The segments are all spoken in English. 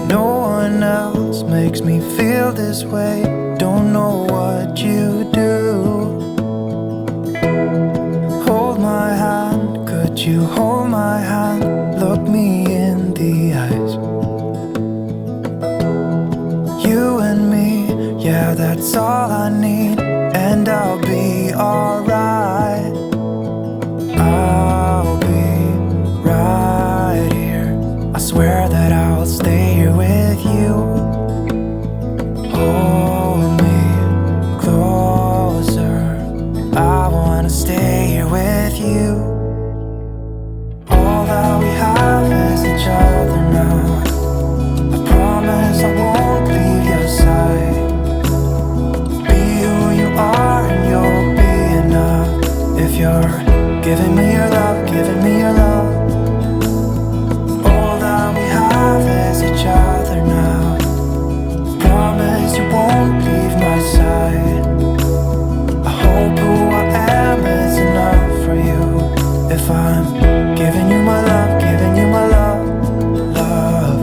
No one else makes me feel this way. Don't know what you do. Hold my hand, could you hold my hand? Look me in the eyes. You and me, yeah, that's all I need. And I'll be alright. I'll be right here. I swear that I'll stay here with you. Hold me closer. I wanna stay here with you. All that we have is each other now. I promise I won't leave your side. Be who you are and you'll be enough. If you're giving me your love, giving me your love. All that we have is each other now. Promise you won't leave my side. I hope who I am is enough for you. If I'm giving you my love, giving you my love, love.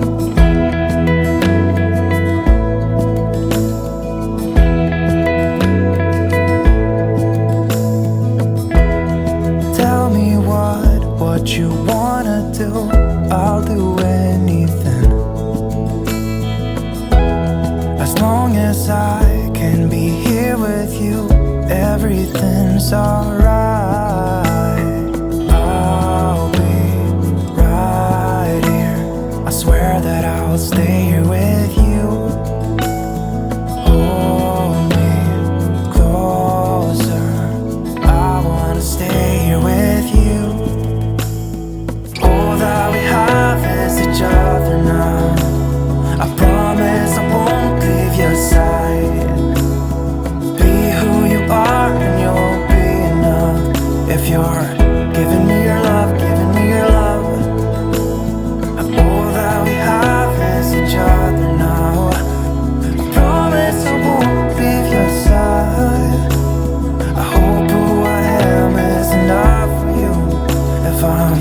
Tell me what you wanna do. I'll do anything. As long as I can be here with you, everything's alright. I'll be right here. I swear that I'll stay here with you. Hold me closer. I wanna stay here with you. All that we have is each other now. I promise I won't leave your side. Be who you are and you'll be enough. If you're giving me your love, giving me your love. All that we have is each other now. I promise I won't leave your side. I hope who I am is enough for you. If I'm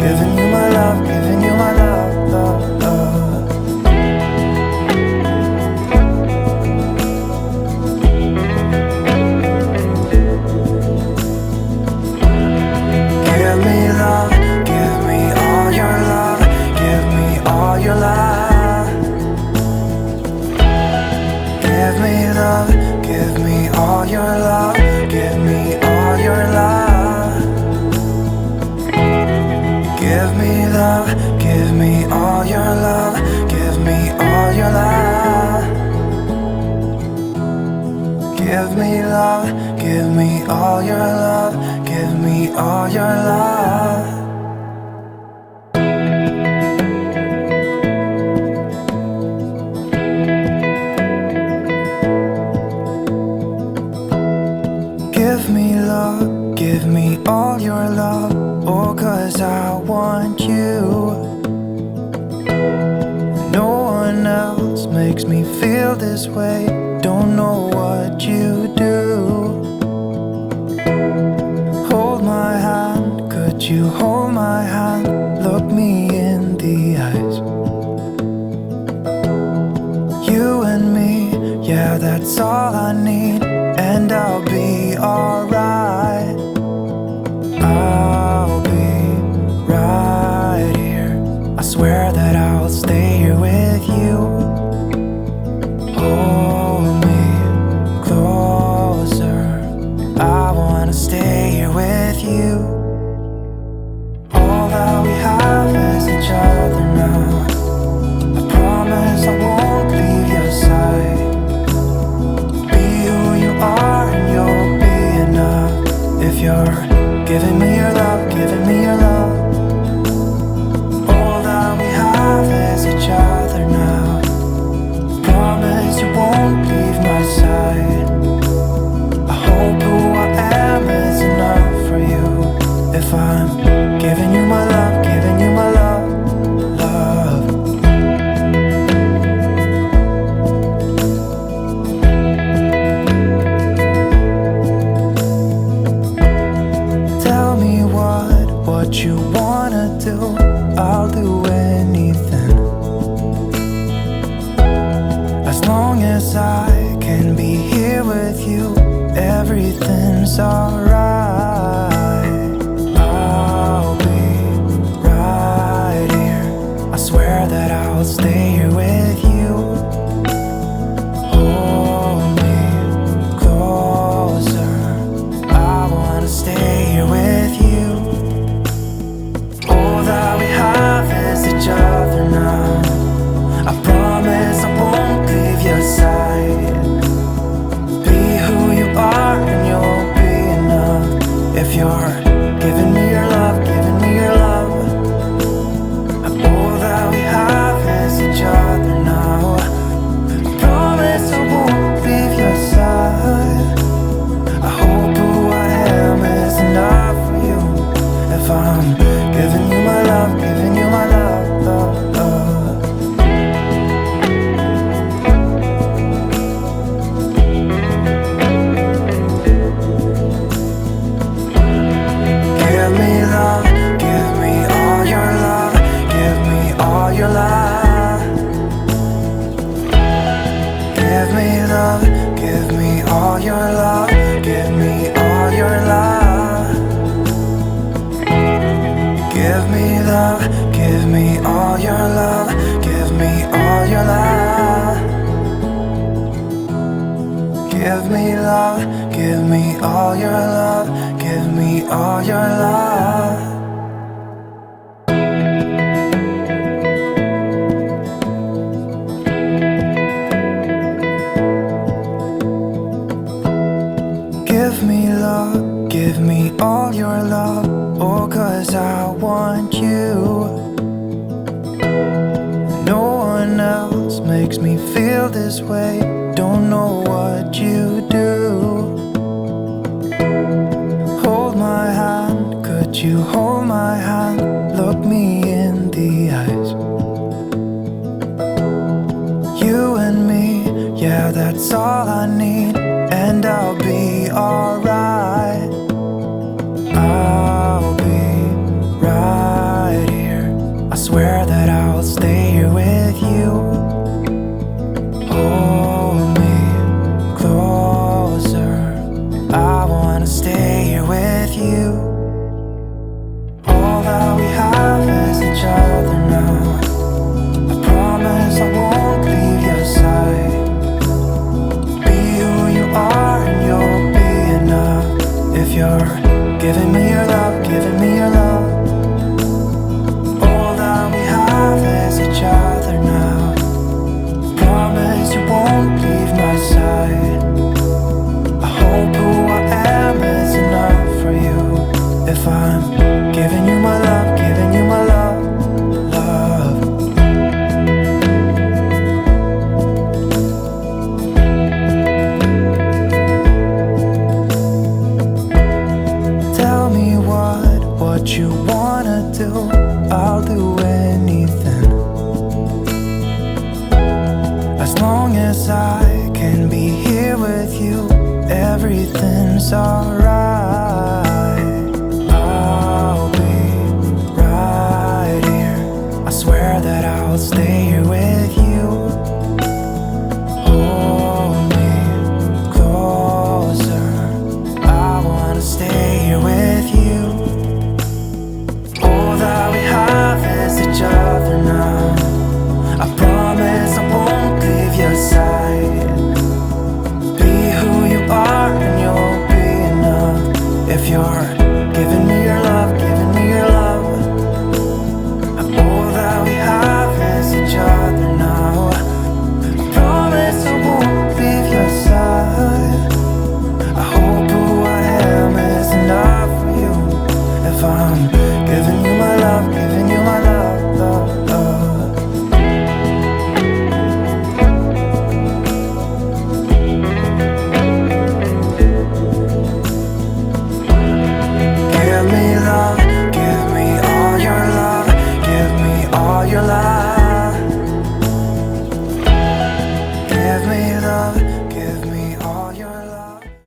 giving you my love, giving you my love, love, love. Give me love, give me all your love, give me all your love. Give me love, give me all your love, give me all your love. Give me love, give me all your love, give me all your love. Give me love, give me all your love, give me all your love. Give me love, give me all your love. Oh, 'cause I want you. No one else makes me feel this way. Don't know what you do. Hold my hand, could you hold my hand? Look me in the eyes. You and me, yeah, that's all I need. And I'll be alright. I'll be right here. I swear that I'll stay here with you. Hold me closer. I wanna stay here with you. All that we have is each other now. I promise I won't leave your side. Be who you are and you'll be enough. If you're giving me your love, giving me your love. All that we have is each other now. I'll do anything. As long as I can be here with you, everything's alright. I'll be right here. I swear that I'll stay here with you. Hold me closer. I wanna stay here with you. All that we have is each other now. I promise I won't leave your side. Be who you are and you'll be enough. If you're giving me your love, giving me your love. All that we have is each other now. I promise I won't leave your side. I hope who I am is enough for you. If I'm giving you my love, giving you my love, love, love. Give me love, give me all your love, give me all your love. Give me love, give me all your love, give me all your love. Give me love, give me all your love, give me all your love. Give me love, give me all your love, give me all your love. Give me love, give me all your love. Oh, 'cause I want you. No one else makes me feel this way. Don't know what you do. Hold my hand, could you hold my hand? Look me in the eyes. You and me, yeah, that's all I need. And I'll be alright. I'll be right here. I swear that I'll stay here with you. Hold me closer. I wanna stay here with you. All that we have is each other now. I promise I won't leave your side. Be who you are and you'll be enough. If you're giving me your love, giving me your love. All that we have is each other now. Promise you won't leave my side. I hope who I am is enough for you. If I'm giving you my love, giving you my love, love. Tell me what you wanna do. I'll do anything. As long as I can be here with you, everything's alright. I'll be right here. I swear that I'll stay here with you. Hold me closer. I wanna stay here with you. All that we have is each other now. I promise I won't leave your side. Be who you are and you'll be enough. If you're giving me your love, giving me your love. All that we have is each other now. I promise I won't leave your side. I hope who I am is enough for you. If I'm giving you my love, giving you my love, love, love. Give me love, give me all your love, give me all your love.